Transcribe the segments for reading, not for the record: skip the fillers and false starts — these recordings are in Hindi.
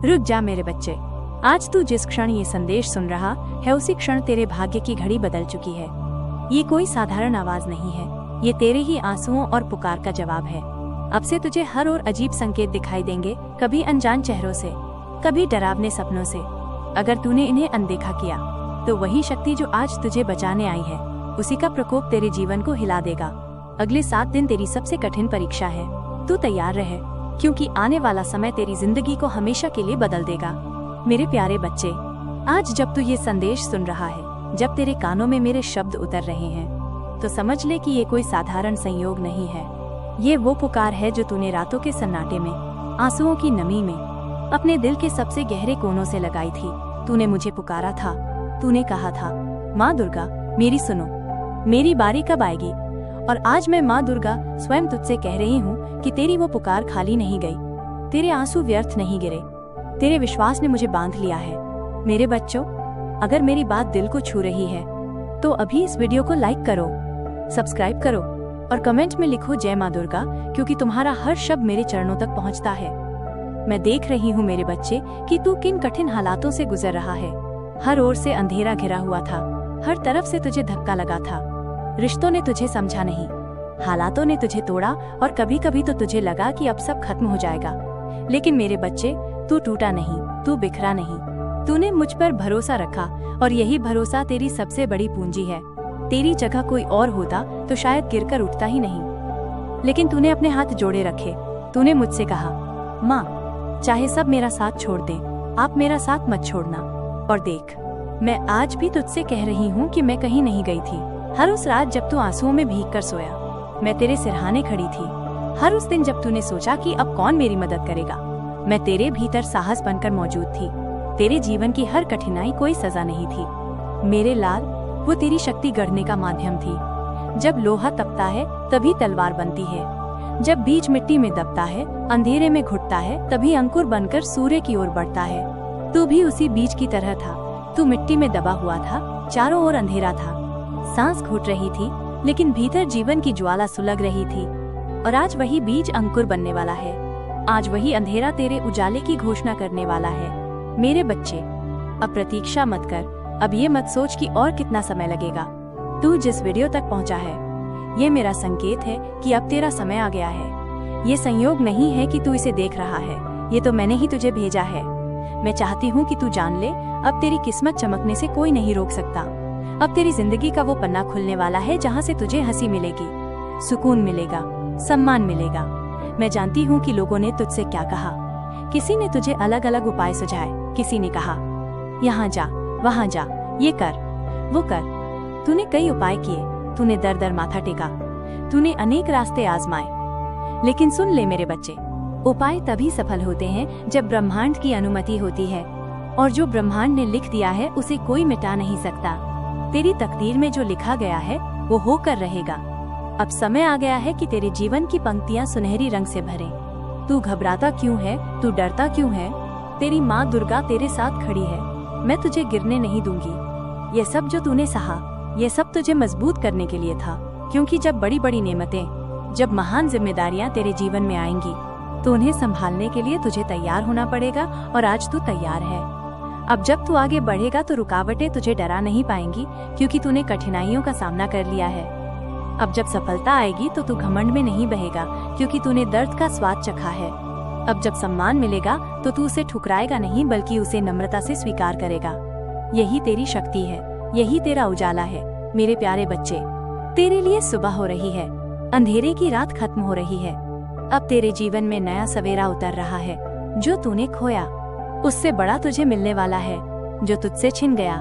रुक जा मेरे बच्चे, आज तू जिस क्षण ये संदेश सुन रहा है उसी क्षण तेरे भाग्य की घड़ी बदल चुकी है। ये कोई साधारण आवाज नहीं है, ये तेरे ही आंसुओं और पुकार का जवाब है। अब से तुझे हर ओर अजीब संकेत दिखाई देंगे, कभी अनजान चेहरों से, कभी डरावने सपनों से। अगर तूने इन्हें अनदेखा किया तो वही शक्ति जो आज तुझे बचाने आई है, उसी का प्रकोप तेरे जीवन को हिला देगा। अगले 7 दिन तेरी सबसे कठिन परीक्षा है। तू तैयार रहे, क्योंकि आने वाला समय तेरी जिंदगी को हमेशा के लिए बदल देगा। मेरे प्यारे बच्चे, आज जब तू ये संदेश सुन रहा है, जब तेरे कानों में मेरे शब्द उतर रहे हैं, तो समझ ले कि ये कोई साधारण संयोग नहीं है। ये वो पुकार है जो तूने रातों के सन्नाटे में, आंसुओं की नमी में, अपने दिल के सबसे गहरे कोनों से लगाई थी। तूने मुझे पुकारा था, तूने कहा था, माँ दुर्गा मेरी सुनो, मेरी बारी कब आएगी। और आज मैं माँ दुर्गा स्वयं तुझसे कह रही हूँ कि तेरी वो पुकार खाली नहीं गई, तेरे आंसू व्यर्थ नहीं गिरे, तेरे विश्वास ने मुझे बांध लिया है। मेरे बच्चों, अगर मेरी बात दिल को छू रही है तो अभी इस वीडियो को लाइक करो, सब्सक्राइब करो और कमेंट में लिखो जय माँ दुर्गा, क्योंकि तुम्हारा हर शब्द मेरे चरणों तक पहुँचता है। मैं देख रही हूँ मेरे बच्चे कि तू किन कठिन हालातों से गुजर रहा है। हर ओर से अंधेरा घिरा हुआ था, हर तरफ से तुझे धक्का लगा था। रिश्तों ने तुझे समझा नहीं, हालातों ने तुझे तोड़ा और कभी कभी तो तुझे लगा कि अब सब खत्म हो जाएगा। लेकिन मेरे बच्चे, तू टूटा नहीं, तू बिखरा नहीं। तूने मुझ पर भरोसा रखा और यही भरोसा तेरी सबसे बड़ी पूंजी है। तेरी जगह कोई और होता तो शायद गिरकर उठता ही नहीं, लेकिन तूने अपने हाथ जोड़े रखे। तूने मुझसे कहा, माँ चाहे सब मेरा साथ छोड़ दें, आप मेरा साथ मत छोड़ना। और देख, मैं आज भी तुझसे कह रही हूँ कि मैं कहीं नहीं गई थी। हर उस रात जब तू आंसुओं में भीग कर सोया, मैं तेरे सिरहाने खड़ी थी। हर उस दिन जब तूने सोचा कि अब कौन मेरी मदद करेगा, मैं तेरे भीतर साहस बनकर मौजूद थी। तेरे जीवन की हर कठिनाई कोई सजा नहीं थी मेरे लाल, वो तेरी शक्ति गढ़ने का माध्यम थी। जब लोहा तपता है तभी तलवार बनती है, जब बीज मिट्टी में दबता है, अंधेरे में घुटता है, तभी अंकुर बनकर सूर्य की ओर बढ़ता है। तू भी उसी बीज की तरह था। तू मिट्टी में दबा हुआ था, चारों ओर अंधेरा था, सांस घुट रही थी, लेकिन भीतर जीवन की ज्वाला सुलग रही थी। और आज वही बीज अंकुर बनने वाला है। आज वही अंधेरा तेरे उजाले की घोषणा करने वाला है। मेरे बच्चे, अब प्रतीक्षा मत कर, अब ये मत सोच कि और कितना समय लगेगा। तू जिस वीडियो तक पहुंचा है, ये मेरा संकेत है कि अब तेरा समय आ गया है। ये संयोग नहीं है कि तू इसे देख रहा है, ये तो मैंने ही तुझे भेजा है। मैं चाहती हूँ कि तू जान ले, अब तेरी किस्मत चमकने से कोई नहीं रोक सकता। अब तेरी जिंदगी का वो पन्ना खुलने वाला है जहाँ से तुझे हंसी मिलेगी, सुकून मिलेगा, सम्मान मिलेगा। मैं जानती हूँ कि लोगों ने तुझसे क्या कहा। किसी ने तुझे अलग अलग उपाय सुझाए, किसी ने कहा यहाँ जा, वहाँ जा, ये कर, वो कर। तूने कई उपाय किए, तूने दर दर माथा टेका, तूने अनेक रास्ते आजमाए। लेकिन सुन ले मेरे बच्चे, उपाय तभी सफल होते हैं जब ब्रह्मांड की अनुमति होती है, और जो ब्रह्मांड ने लिख दिया है उसे कोई मिटा नहीं सकता। तेरी तकदीर में जो लिखा गया है वो होकर रहेगा। अब समय आ गया है कि तेरे जीवन की पंक्तियां सुनहरी रंग से भरें। तू घबराता क्यों है, तू डरता क्यों है? तेरी माँ दुर्गा तेरे साथ खड़ी है। मैं तुझे गिरने नहीं दूंगी। ये सब जो तूने सहा, ये सब तुझे मजबूत करने के लिए था, क्योंकि जब बड़ी बड़ी नेमतें, जब महान जिम्मेदारियां तेरे जीवन में आएंगी तो उन्हें संभालने के लिए तुझे तैयार होना पड़ेगा। और आज तू तैयार है। अब जब तू आगे बढ़ेगा तो रुकावटें तुझे डरा नहीं पाएंगी, क्योंकि तूने कठिनाइयों का सामना कर लिया है। अब जब सफलता आएगी तो तू घमंड में नहीं बहेगा, क्योंकि तूने दर्द का स्वाद चखा है। अब जब सम्मान मिलेगा तो तू उसे ठुकराएगा नहीं, बल्कि उसे नम्रता से स्वीकार करेगा। यही तेरी शक्ति है, यही तेरा उजाला है। मेरे प्यारे बच्चे, तेरे लिए सुबह हो रही है, अंधेरे की रात खत्म हो रही है। अब तेरे जीवन में नया सवेरा उतर रहा है। जो तूने खोया उससे बड़ा तुझे मिलने वाला है। जो तुझसे छिन गया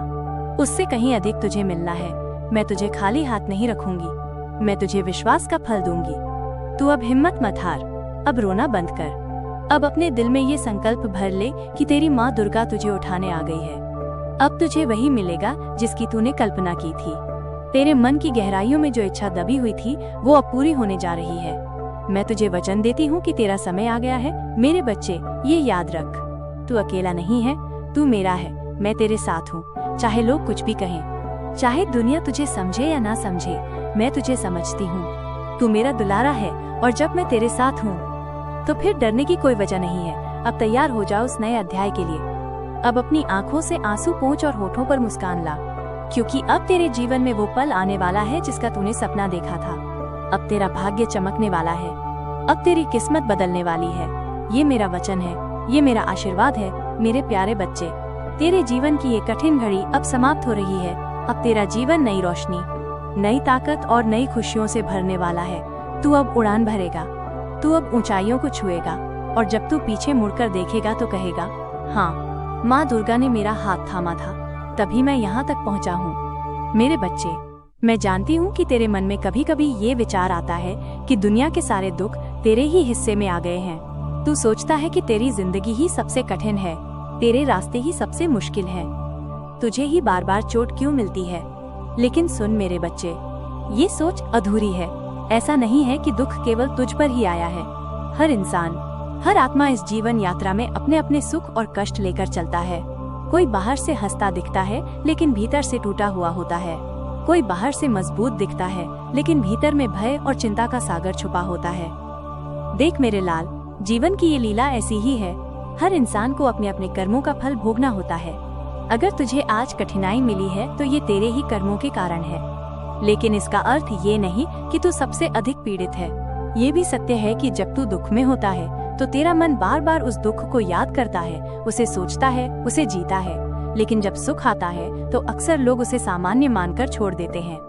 उससे कहीं अधिक तुझे मिलना है। मैं तुझे खाली हाथ नहीं रखूंगी, मैं तुझे विश्वास का फल दूंगी। तू अब हिम्मत मत हार, अब रोना बंद कर। अब अपने दिल में ये संकल्प भर ले कि तेरी माँ दुर्गा तुझे उठाने आ गई है। अब तुझे वही मिलेगा जिसकी तूने कल्पना की थी। तेरे मन की गहराइयों में जो इच्छा दबी हुई थी वो अब पूरी होने जा रही है। मैं तुझे वचन देती हूँ कि तेरा समय आ गया है। मेरे बच्चे, ये याद रख, तू अकेला नहीं है, तू मेरा है। मैं तेरे साथ हूँ, चाहे लोग कुछ भी कहें, चाहे दुनिया तुझे समझे या ना समझे, मैं तुझे समझती हूँ। तू मेरा दुलारा है, और जब मैं तेरे साथ हूँ तो फिर डरने की कोई वजह नहीं है। अब तैयार हो जाओ उस नए अध्याय के लिए। अब अपनी आंखों से आंसू पोंछ और होठों पर मुस्कान ला, क्योंकि अब तेरे जीवन में वो पल आने वाला है जिसका तूने सपना देखा था। अब तेरा भाग्य चमकने वाला है, अब तेरी किस्मत बदलने वाली है। ये मेरा वचन है, ये मेरा आशीर्वाद है। मेरे प्यारे बच्चे, तेरे जीवन की ये कठिन घड़ी अब समाप्त हो रही है। अब तेरा जीवन नई रोशनी, नई ताकत और नई खुशियों से भरने वाला है। तू अब उड़ान भरेगा, तू अब ऊंचाइयों को छुएगा, और जब तू पीछे मुड़कर देखेगा तो कहेगा, हाँ, माँ दुर्गा ने मेरा हाथ थामा था, तभी मैं यहाँ तक पहुँचा हूँ। मेरे बच्चे, मैं जानती हूँ कि तेरे मन में कभी कभी ये विचार आता है कि दुनिया के सारे दुख तेरे ही हिस्से में आ गए हैं। तू सोचता है कि तेरी जिंदगी ही सबसे कठिन है, तेरे रास्ते ही सबसे मुश्किल है, तुझे ही बार बार चोट क्यों मिलती है। लेकिन सुन मेरे बच्चे, ये सोच अधूरी है। ऐसा नहीं है कि दुख केवल तुझ पर ही आया है। हर इंसान, हर आत्मा इस जीवन यात्रा में अपने अपने सुख और कष्ट लेकर चलता है। कोई बाहर से हंसता दिखता है लेकिन भीतर से टूटा हुआ होता है। कोई बाहर से मजबूत दिखता है लेकिन भीतर में भय और चिंता का सागर छुपा होता है। देख मेरे लाल, जीवन की ये लीला ऐसी ही है। हर इंसान को अपने अपने कर्मों का फल भोगना होता है। अगर तुझे आज कठिनाई मिली है तो ये तेरे ही कर्मों के कारण है, लेकिन इसका अर्थ ये नहीं कि तू सबसे अधिक पीड़ित है। ये भी सत्य है कि जब तू दुख में होता है तो तेरा मन बार बार उस दुख को याद करता है, उसे सोचता है, उसे जीता है। लेकिन जब सुख आता है तो अक्सर लोग उसे सामान्य मानकर छोड़ देते हैं।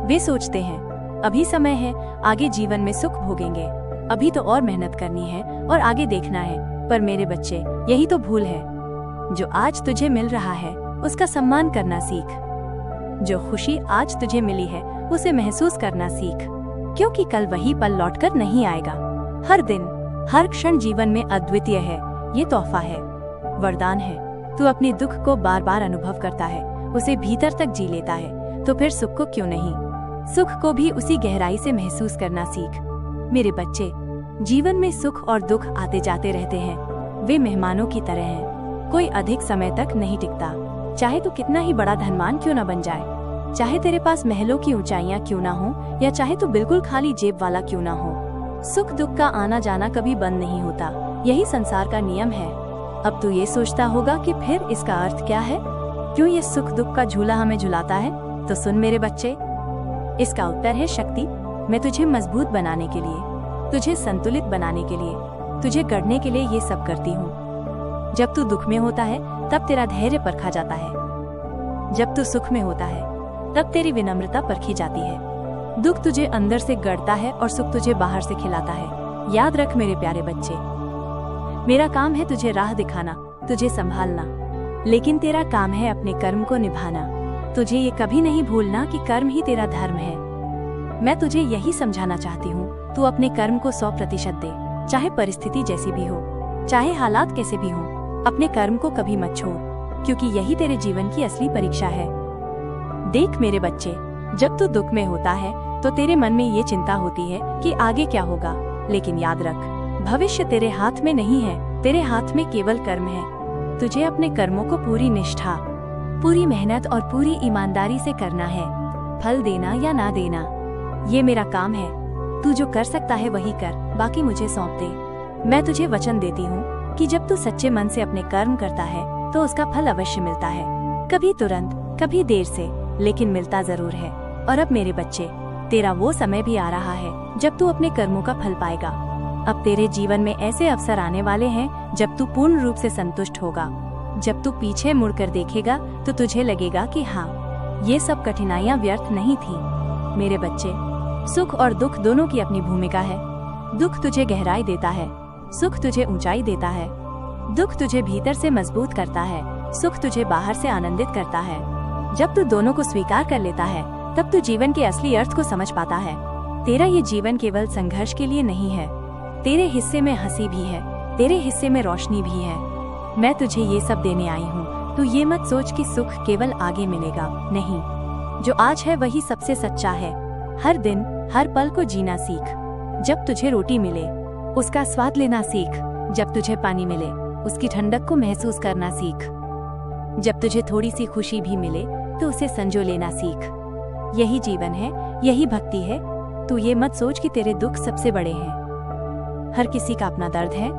वे सोचते हैं, अभी समय है, आगे जीवन में सुख भोगेंगे, अभी तो और मेहनत करनी है और आगे देखना है। पर मेरे बच्चे, यही तो भूल है। जो आज तुझे मिल रहा है उसका सम्मान करना सीख। जो खुशी आज तुझे मिली है उसे महसूस करना सीख, क्योंकि कल वही पल लौटकर नहीं आएगा। हर दिन, हर क्षण जीवन में अद्वितीय है। ये तोहफा है, वरदान है। तू अपने दुख को बार बार अनुभव करता है, उसे भीतर तक जी लेता है, तो फिर सुख को क्यों नहीं, सुख को भी उसी गहराई से महसूस करना सीख। मेरे बच्चे, जीवन में सुख और दुख आते जाते रहते हैं। वे मेहमानों की तरह हैं, कोई अधिक समय तक नहीं टिकता। चाहे तू कितना ही बड़ा धनवान क्यों न बन जाए, चाहे तेरे पास महलों की ऊंचाइयां क्यों ना हो, या चाहे तू बिल्कुल खाली जेब वाला क्यों ना हो, सुख दुख का आना जाना कभी बंद नहीं होता। यही संसार का नियम है। अब तू ये सोचता होगा कि फिर इसका अर्थ क्या है, क्यों ये सुख दुख का झूला हमें झुलाता है? तो सुन मेरे बच्चे, इसका उत्तर है शक्ति। मैं तुझे मजबूत बनाने के लिए, तुझे संतुलित बनाने के लिए, तुझे गढ़ने के लिए ये सब करती हूँ। जब तू दुख में होता है तब तेरा धैर्य परखा जाता है, जब तू सुख में होता है तब तेरी विनम्रता परखी जाती है। दुख तुझे अंदर से गढ़ता है और सुख तुझे बाहर से खिलाता है। याद रख मेरे प्यारे बच्चे, मेरा काम है तुझे राह दिखाना, तुझे संभालना, लेकिन तेरा काम है अपने कर्म को निभाना। तुझे ये कभी नहीं भूलना कि कर्म ही तेरा धर्म है। मैं तुझे यही समझाना चाहती हूँ, तू अपने कर्म को 100% दे, चाहे परिस्थिति जैसी भी हो, चाहे हालात कैसे भी हो। अपने कर्म को कभी मत छोड़, क्योंकि यही तेरे जीवन की असली परीक्षा है। देख मेरे बच्चे, जब तू दुख में होता है तो तेरे मन में ये चिंता होती है कि आगे क्या होगा, लेकिन याद रख, भविष्य तेरे हाथ में नहीं है, तेरे हाथ में केवल कर्म है। तुझे अपने कर्मों को पूरी निष्ठा, पूरी मेहनत और पूरी ईमानदारी से करना है। फल देना या ना देना, ये मेरा काम है। तू जो कर सकता है वही कर, बाकी मुझे सौंप दे। मैं तुझे वचन देती हूँ कि जब तू सच्चे मन से अपने कर्म करता है तो उसका फल अवश्य मिलता है, कभी तुरंत, कभी देर से, लेकिन मिलता जरूर है। और अब मेरे बच्चे, तेरा वो समय भी आ रहा है जब तू अपने कर्मों का फल पाएगा। अब तेरे जीवन में ऐसे अवसर आने वाले हैं जब तू पूर्ण रूप से संतुष्ट होगा। जब तू पीछे मुड़कर देखेगा तो तुझे लगेगा कि हाँ, ये सब कठिनाइयाँ व्यर्थ नहीं थी। मेरे बच्चे, सुख और दुख दोनों की अपनी भूमिका है। दुख तुझे गहराई देता है, सुख तुझे ऊंचाई देता है। दुख तुझे भीतर से मजबूत करता है, सुख तुझे बाहर से आनंदित करता है। जब तू दोनों को स्वीकार कर लेता है तब तू जीवन के असली अर्थ को समझ पाता है। तेरा ये जीवन केवल संघर्ष के लिए नहीं है, तेरे हिस्से में हंसी भी है, तेरे हिस्से में रोशनी भी है। मैं तुझे ये सब देने आई हूँ। तू ये मत सोच कि सुख केवल आगे मिलेगा, नहीं, जो आज है वही सबसे सच्चा है। हर दिन, हर पल को जीना सीख। जब तुझे रोटी मिले उसका स्वाद लेना सीख, जब तुझे पानी मिले उसकी ठंडक को महसूस करना सीख, जब तुझे थोड़ी सी खुशी भी मिले तो उसे संजो लेना सीख। यही जीवन है, यही भक्ति है। तू ये मत सोच कि तेरे दुख सबसे बड़े हैं। हर किसी का अपना दर्द है,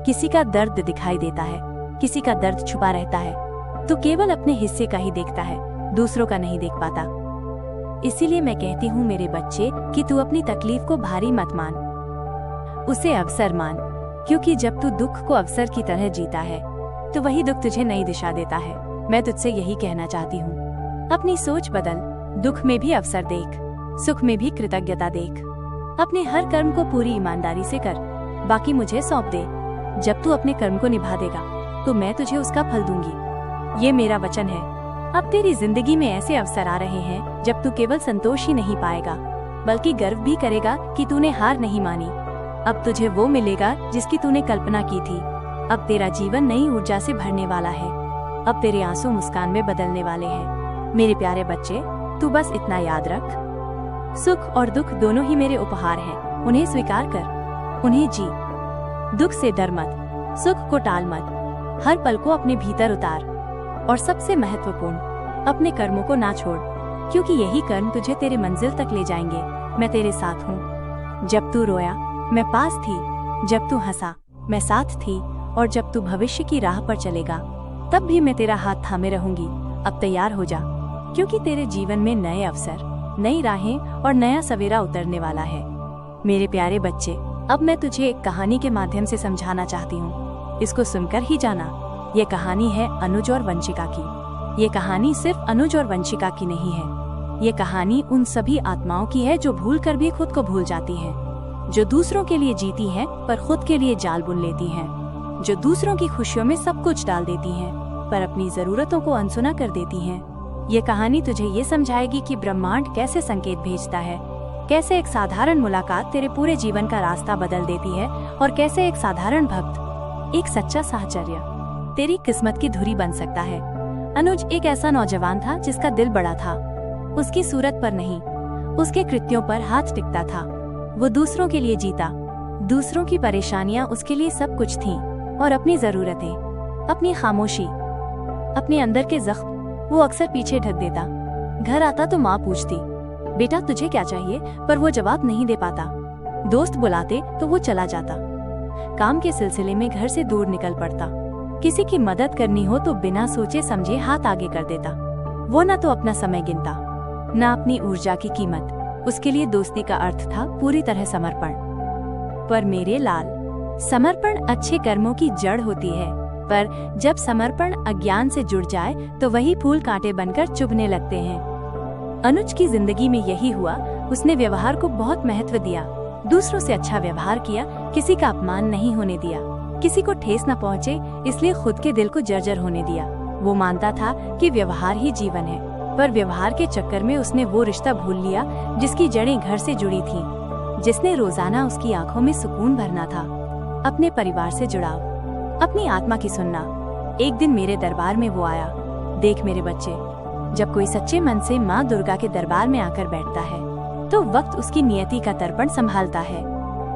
किसी का दर्द दिखाई देता है, किसी का दर्द छुपा रहता है। तू केवल अपने हिस्से का ही देखता है, दूसरों का नहीं देख पाता। इसीलिए मैं कहती हूँ मेरे बच्चे कि तू अपनी तकलीफ को भारी मत मान, उसे अवसर मान, क्योंकि जब तू दुख को अवसर की तरह जीता है तो वही दुख तुझे नई दिशा देता है। मैं तुझसे यही कहना चाहती हूँ, अपनी सोच बदल, दुख में भी अवसर देख, सुख में भी कृतज्ञता देख। अपने हर कर्म को पूरी ईमानदारी से कर, बाकी मुझे सौंप दे। जब तू अपने कर्म को निभा देगा तो मैं तुझे उसका फल दूंगी, ये मेरा वचन है। अब तेरी जिंदगी में ऐसे अवसर आ रहे हैं जब तू केवल संतोष ही नहीं पाएगा बल्कि गर्व भी करेगा कि तूने हार नहीं मानी। अब तुझे वो मिलेगा जिसकी तूने कल्पना की थी। अब तेरा जीवन नई ऊर्जा से भरने वाला है। अब तेरे आंसू मुस्कान में बदलने वाले हैं। मेरे प्यारे बच्चे, तू बस इतना याद रख, सुख और दुख दोनों ही मेरे उपहार हैं। उन्हें स्वीकार कर, उन्हें जी। दुख से डर मत, सुख को टाल मत, हर पल को अपने भीतर उतार। और सबसे महत्वपूर्ण, अपने कर्मों को ना छोड़, क्योंकि यही कर्म तुझे तेरे मंजिल तक ले जाएंगे। मैं तेरे साथ हूँ। जब तू रोया मैं पास थी, जब तू हंसा मैं साथ थी, और जब तू भविष्य की राह पर चलेगा तब भी मैं तेरा हाथ थामे रहूंगी। अब तैयार हो जा, क्योंकि तेरे जीवन में नए अवसर, नई राहें और नया सवेरा उतरने वाला है। मेरे प्यारे बच्चे, अब मैं तुझे एक कहानी के माध्यम से समझाना चाहती हूँ। इसको सुनकर ही जाना। ये कहानी है अनुज और वंशिका की। ये कहानी सिर्फ अनुज और वंशिका की नहीं है। ये कहानी उन सभी आत्माओं की है जो भूल कर भी खुद को भूल जाती हैं, जो दूसरों के लिए जीती हैं पर खुद के लिए जाल बुन लेती हैं, जो दूसरों की खुशियों में सब कुछ डाल देती हैं पर अपनी जरूरतों को अनसुना कर देती हैं। ये कहानी तुझे ये समझाएगी कि ब्रह्मांड कैसे संकेत भेजता है, कैसे एक साधारण मुलाकात तेरे पूरे जीवन का रास्ता बदल देती है, और कैसे एक साधारण भक्त, एक सच्चा साहचर्य तेरी किस्मत की धुरी बन सकता है। अनुज एक ऐसा नौजवान था जिसका दिल बड़ा था। उसकी सूरत पर नहीं, उसके कृत्यों पर हाथ टिकता था। वो दूसरों के लिए जीता। दूसरों की परेशानियां उसके लिए सब कुछ थीं, और अपनी जरूरतें, अपनी खामोशी, अपने अंदर के जख्म वो अक्सर पीछे ढक देता। घर आता तो माँ पूछती, बेटा तुझे क्या चाहिए, पर वो जवाब नहीं दे पाता। दोस्त बुलाते तो वो चला जाता। काम के सिलसिले में घर से दूर निकल पड़ता। किसी की मदद करनी हो तो बिना सोचे समझे हाथ आगे कर देता। वो न तो अपना समय गिनता, न अपनी ऊर्जा की कीमत। उसके लिए दोस्ती का अर्थ था पूरी तरह समर्पण। पर मेरे लाल, समर्पण अच्छे कर्मों की जड़ होती है, पर जब समर्पण अज्ञान से जुड़ जाए तो वही फूल कांटे बनकर चुभने लगते हैं। अनुज की जिंदगी में यही हुआ। उसने व्यवहार को बहुत महत्व दिया, दूसरों से अच्छा व्यवहार किया, किसी का अपमान नहीं होने दिया, किसी को ठेस न पहुंचे इसलिए खुद के दिल को जर्जर होने दिया। वो मानता था कि व्यवहार ही जीवन है, पर व्यवहार के चक्कर में उसने वो रिश्ता भूल लिया जिसकी जड़ें घर से जुड़ी थीं, जिसने रोजाना उसकी आंखों में सुकून भरना था। अपने परिवार से जुड़ाव, अपनी आत्मा की सुनना। एक दिन मेरे दरबार में वो आया। देख मेरे बच्चे, जब कोई सच्चे मन से माँ दुर्गा के दरबार में आकर बैठता है तो वक्त उसकी नियति का दर्पण संभालता है।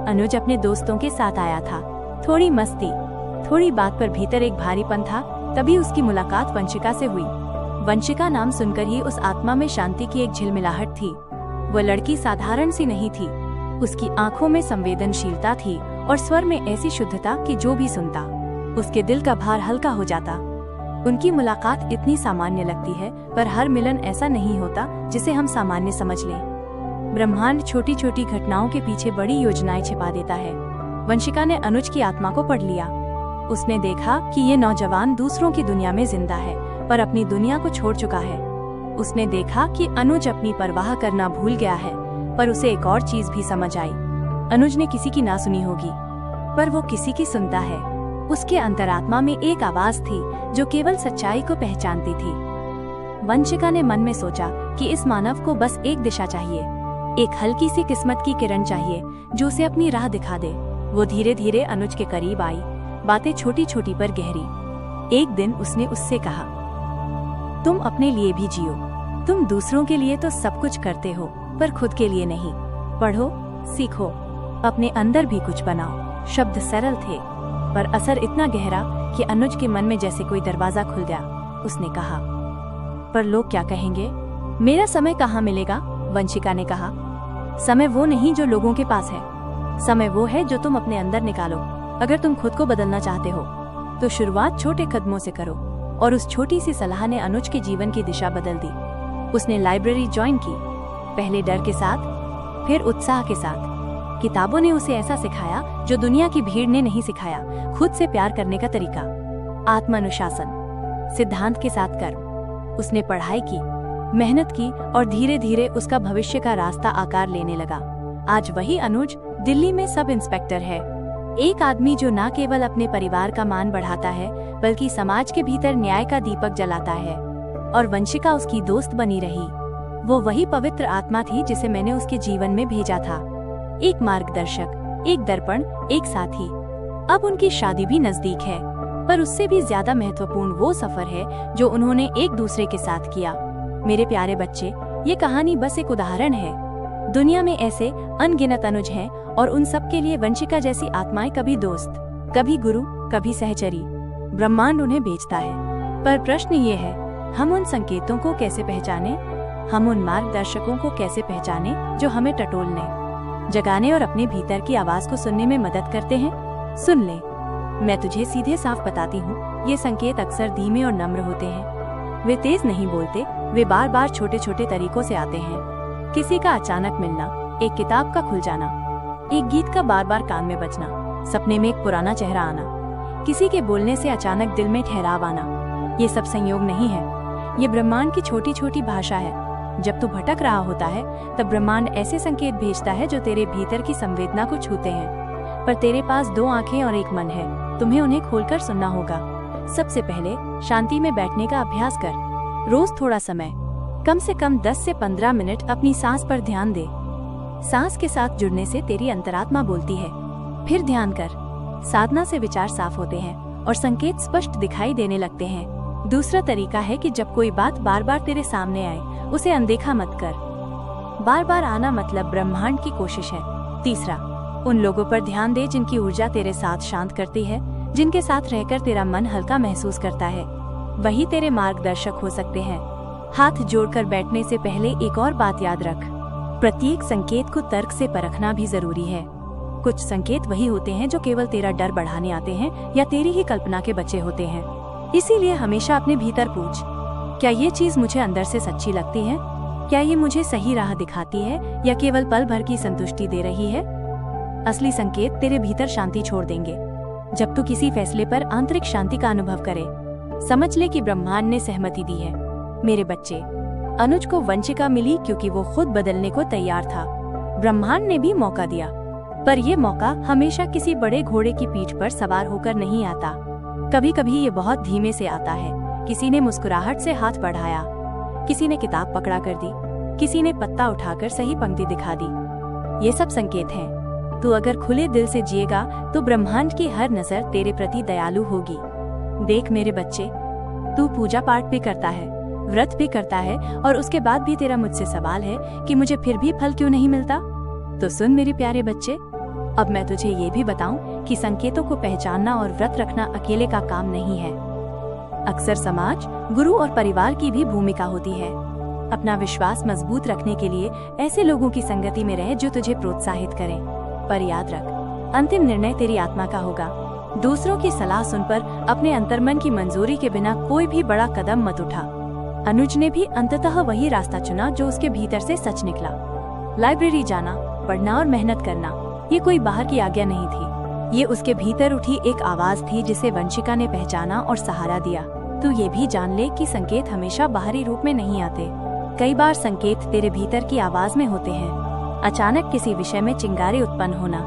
अनुज अपने दोस्तों के साथ आया था। थोड़ी मस्ती, थोड़ी बात पर भीतर एक भारीपन था। तभी उसकी मुलाकात वंशिका से हुई। वंशिका नाम सुनकर ही उस आत्मा में शांति की एक झिलमिलाहट थी। वो लड़की साधारण सी नहीं थी। उसकी आंखों में संवेदनशीलता थी और स्वर में ऐसी शुद्धता कि जो भी सुनता उसके दिल का भार हल्का हो जाता। उनकी मुलाकात इतनी सामान्य लगती है, पर हर मिलन ऐसा नहीं होता जिसे हम सामान्य समझ लें। ब्रह्मांड छोटी छोटी घटनाओं के पीछे बड़ी योजनाएं छिपा देता है। वंशिका ने अनुज की आत्मा को पढ़ लिया। उसने देखा कि ये नौजवान दूसरों की दुनिया में जिंदा है, पर अपनी दुनिया को छोड़ चुका है। उसने देखा कि अनुज अपनी परवाह करना भूल गया है, पर उसे एक और चीज भी समझ आई। अनुज ने किसी की ना सुनी होगी, पर वो किसी की सुनता है। उसके अंतरात्मा में एक आवाज थी जो केवल सच्चाई को पहचानती थी। वंशिका ने मन में सोचा कि इस मानव को बस एक दिशा चाहिए, एक हल्की सी किस्मत की किरण चाहिए जो उसे अपनी राह दिखा दे। वो धीरे धीरे अनुज के करीब आई, बातें छोटी छोटी पर गहरी। एक दिन उसने उससे कहा, तुम अपने लिए भी जियो। तुम दूसरों के लिए तो सब कुछ करते हो, पर खुद के लिए नहीं। पढ़ो, सीखो, अपने अंदर भी कुछ बनाओ। शब्द सरल थे, पर असर इतना गहरा कि अनुज के मन में जैसे कोई दरवाजा खुल गया। उसने कहा, पर लोग क्या कहेंगे? मेरा समय कहाँ मिलेगा? वंशिका ने कहा, समय वो नहीं जो लोगों के पास है, समय वो है जो तुम अपने अंदर निकालो। अगर तुम खुद को बदलना चाहते हो तो शुरुआत छोटे कदमों से करो। और उस छोटी सी सलाह ने अनुज के जीवन की दिशा बदल दी। उसने लाइब्रेरी ज्वाइन की, पहले डर के साथ, फिर उत्साह के साथ। किताबों ने उसे ऐसा सिखाया जो दुनिया की भीड़ ने नहीं सिखाया। खुद से प्यार करने का तरीका, आत्मानुशासन, सिद्धांत के साथ कर्म। उसने पढ़ाई की, मेहनत की और धीरे धीरे उसका भविष्य का रास्ता आकार लेने लगा। आज वही अनुज दिल्ली में सब इंस्पेक्टर है। एक आदमी जो न केवल अपने परिवार का मान बढ़ाता है बल्कि समाज के भीतर न्याय का दीपक जलाता है। और वंशिका उसकी दोस्त बनी रही। वो वही पवित्र आत्मा थी जिसे मैंने उसके जीवन में भेजा था। एक मार्गदर्शक, एक दर्पण, एक साथी। अब उनकी शादी भी नजदीक है, पर उससे भी ज्यादा महत्वपूर्ण वो सफर है जो उन्होंने एक दूसरे के साथ किया। मेरे प्यारे बच्चे, ये कहानी बस एक उदाहरण है। दुनिया में ऐसे अनगिनत अनुज हैं और उन सब के लिए वंशिका जैसी आत्माएं कभी दोस्त, कभी गुरु, कभी सहचरी। ब्रह्मांड उन्हें भेजता है। पर प्रश्न ये है, हम उन संकेतों को कैसे पहचाने? हम उन मार्गदर्शकों को कैसे पहचाने जो हमें टटोलने, जगाने और अपने भीतर की आवाज को सुनने में मदद करते हैं? सुन ले, मैं तुझे सीधे साफ बताती हूँ, ये संकेत अक्सर धीमे और नम्र होते हैं। वे तेज नहीं बोलते, वे बार बार छोटे छोटे तरीकों से आते हैं। किसी का अचानक मिलना, एक किताब का खुल जाना, एक गीत का बार बार कान में बजना, सपने में एक पुराना चेहरा आना, किसी के बोलने से अचानक दिल में ठहराव आना। ये सब संयोग नहीं है, ये ब्रह्मांड की छोटी छोटी भाषा है। जब तू भटक रहा होता है तब ब्रह्मांड ऐसे संकेत भेजता है जो तेरे भीतर की संवेदना को छूते हैं। पर तेरे पास 2 आंखें और एक मन है, तुम्हें उन्हें खोलकर सुनना होगा। सबसे पहले शांति में बैठने का अभ्यास कर। रोज थोड़ा समय, कम से कम 10 से 15 मिनट अपनी सांस पर ध्यान दे। सांस के साथ जुड़ने से तेरी अंतरात्मा बोलती है। फिर ध्यान कर, साधना से विचार साफ होते हैं और संकेत स्पष्ट दिखाई देने लगते हैं। दूसरा तरीका है कि जब कोई बात बार बार तेरे सामने आए, उसे अनदेखा मत कर। बार बार आना मतलब ब्रह्मांड की कोशिश है। तीसरा, उन लोगों पर ध्यान दे जिनकी ऊर्जा तेरे साथ शांत करती है, जिनके साथ रहकर तेरा मन हल्का महसूस करता है। वही तेरे मार्गदर्शक हो सकते हैं। हाथ जोड़कर बैठने से पहले एक और बात याद रख, प्रत्येक संकेत को तर्क से परखना भी जरूरी है। कुछ संकेत वही होते हैं जो केवल तेरा डर बढ़ाने आते हैं या तेरी ही कल्पना के बच्चे होते हैं। इसीलिए हमेशा अपने भीतर पूछ, क्या ये चीज मुझे अंदर से सच्ची लगती है? क्या ये मुझे सही राह दिखाती है या केवल पल भर की संतुष्टि दे रही है? असली संकेत तेरे भीतर शांति छोड़ देंगे। जब तू किसी फैसले पर आंतरिक शांति का अनुभव करे, समझ ले कि ब्रह्मांड ने सहमति दी है। मेरे बच्चे, अनुज को वंशिका मिली क्योंकि वो खुद बदलने को तैयार था। ब्रह्मांड ने भी मौका दिया, पर ये मौका हमेशा किसी बड़े घोड़े की पीठ पर सवार होकर नहीं आता। कभी कभी ये बहुत धीमे से आता है। किसी ने मुस्कुराहट से हाथ बढ़ाया, किसी ने किताब पकड़ा कर दी, किसी ने पत्ता उठाकर सही पंक्ति दिखा दी। ये सब संकेत हैं। तू अगर खुले दिल से जिएगा तो ब्रह्मांड की हर नजर तेरे प्रति दयालु होगी। देख मेरे बच्चे, तू पूजा पाठ भी करता है, व्रत भी करता है और उसके बाद भी तेरा मुझसे सवाल है कि मुझे फिर भी फल क्यों नहीं मिलता? तो सुन मेरे प्यारे बच्चे, अब मैं तुझे ये भी बताऊं कि संकेतों को पहचानना और व्रत रखना अकेले का काम नहीं है। अक्सर समाज, गुरु और परिवार की भी भूमिका होती है। अपना विश्वास मजबूत रखने के लिए ऐसे लोगों की संगति में रह जो तुझे प्रोत्साहित करें। पर याद रख, अंतिम निर्णय तेरी आत्मा का होगा। दूसरों की सलाह सुनकर अपने अंतर्मन की मंजूरी के बिना कोई भी बड़ा कदम मत उठा। अनुज ने भी अंततः वही रास्ता चुना जो उसके भीतर से सच निकला। लाइब्रेरी जाना, पढ़ना और मेहनत करना, ये कोई बाहर की आज्ञा नहीं थी। ये उसके भीतर उठी एक आवाज थी जिसे वंशिका ने पहचाना और सहारा दिया। तू ये भी जान ले कि संकेत हमेशा बाहरी रूप में नहीं आते। कई बार संकेत तेरे भीतर की आवाज में होते हैं। अचानक किसी विषय में चिंगारी उत्पन्न होना,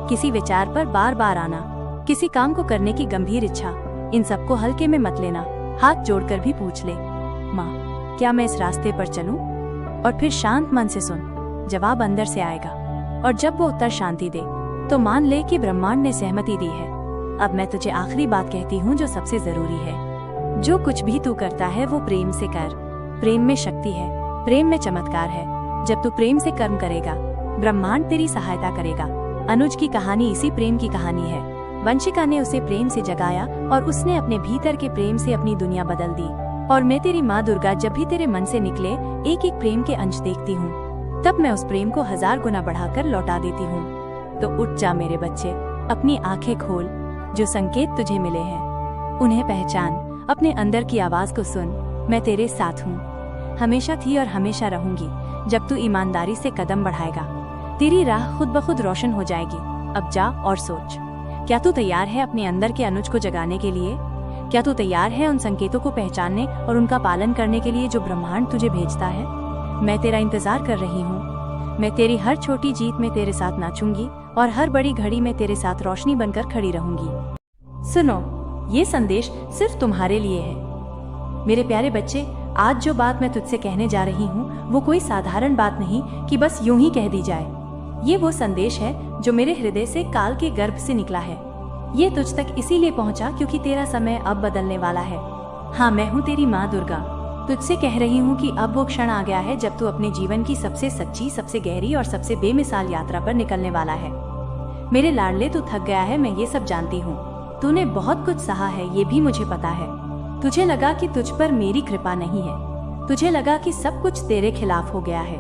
किसी विचार पर बार बार आना, किसी काम को करने की गंभीर इच्छा। इन सबको हल्के में मत लेना। हाथ जोड़कर भी पूछ ले, माँ, क्या मैं इस रास्ते पर चलूं? और फिर शांत मन से सुन, जवाब अंदर से आएगा। और जब वो उत्तर शांति दे तो मान ले कि ब्रह्मांड ने सहमति दी है। अब मैं तुझे आखिरी बात कहती हूँ जो सबसे जरूरी है। जो कुछ भी तू करता है वो प्रेम से कर। प्रेम में शक्ति है, प्रेम में चमत्कार है। जब तू प्रेम से कर्म करेगा, ब्रह्मांड तेरी सहायता करेगा। अनुज की कहानी इसी प्रेम की कहानी है। वंशिका ने उसे प्रेम से जगाया और उसने अपने भीतर के प्रेम से अपनी दुनिया बदल दी। और मैं तेरी माँ दुर्गा जब भी तेरे मन से निकले एक एक प्रेम के अंश देखती हूँ, तब मैं उस प्रेम को 1000 गुना बढ़ाकर लौटा देती हूँ। तो उठ जा मेरे बच्चे, अपनी आंखें खोल, जो संकेत तुझे मिले हैं उन्हें पहचान, अपने अंदर की आवाज को सुन। मैं तेरे साथ हूँ, हमेशा थी और हमेशा रहूंगी। जब तू ईमानदारी से कदम बढ़ाएगा, तेरी राह खुद ब खुद रोशन हो जाएगी। अब जा और सोच, क्या तू तैयार है अपने अंदर के अनुज को जगाने के लिए? क्या तू तैयार है उन संकेतों को पहचानने और उनका पालन करने के लिए जो ब्रह्मांड तुझे भेजता है? मैं तेरा इंतजार कर रही हूँ। मैं तेरी हर छोटी जीत में तेरे साथ नाचूंगी और हर बड़ी घड़ी में तेरे साथ रोशनी बनकर खड़ी रहूंगी। सुनो, ये संदेश सिर्फ तुम्हारे लिए है। मेरे प्यारे बच्चे, आज जो बात मैं तुझसे कहने जा रही हूँ वो कोई साधारण बात नहीं कि बस यूं ही कह दी जाए। ये वो संदेश है जो मेरे हृदय से काल के गर्भ से निकला है। ये तुझ तक इसीलिए पहुंचा क्योंकि तेरा समय अब बदलने वाला है। हाँ, मैं हूँ तेरी माँ दुर्गा। तुझसे कह रही हूँ कि अब वो क्षण आ गया है जब तू अपने जीवन की सबसे सच्ची, सबसे गहरी और सबसे बेमिसाल यात्रा पर निकलने वाला है। मेरे लाडले, तू थक गया है, मैं ये सब जानती हूँ। तूने बहुत कुछ सहा है, ये भी मुझे पता है। तुझे लगा कि तुझ पर मेरी कृपा नहीं है, तुझे लगा कि सब कुछ तेरे खिलाफ हो गया है।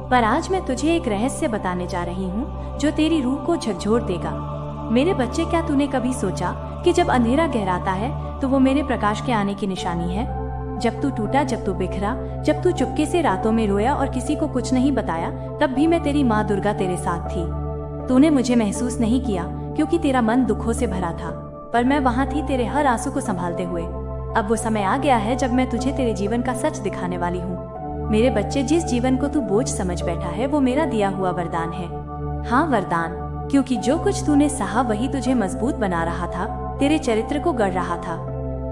पर आज मैं तुझे एक रहस्य बताने जा रही हूँ जो तेरी रूह को झकझोर देगा। मेरे बच्चे, क्या तूने कभी सोचा कि जब अंधेरा गहराता है तो वो मेरे प्रकाश के आने की निशानी है? जब तू टूटा, जब तू बिखरा, जब तू चुपके से रातों में रोया और किसी को कुछ नहीं बताया, तब भी मैं तेरी माँ दुर्गा तेरे साथ थी। तूने मुझे महसूस नहीं किया क्योंकि तेरा मन दुखों से भरा था, पर मैं वहाँ थी तेरे हर आंसू को संभालते हुए। अब वो समय आ गया है जब मैं तुझे तेरे जीवन का सच दिखाने वाली हूँ। मेरे बच्चे, जिस जीवन को तू बोझ समझ बैठा है वो मेरा दिया हुआ वरदान है। हाँ, वरदान, क्योंकि जो कुछ तूने सहा वही तुझे मजबूत बना रहा था, तेरे चरित्र को गढ़ रहा था।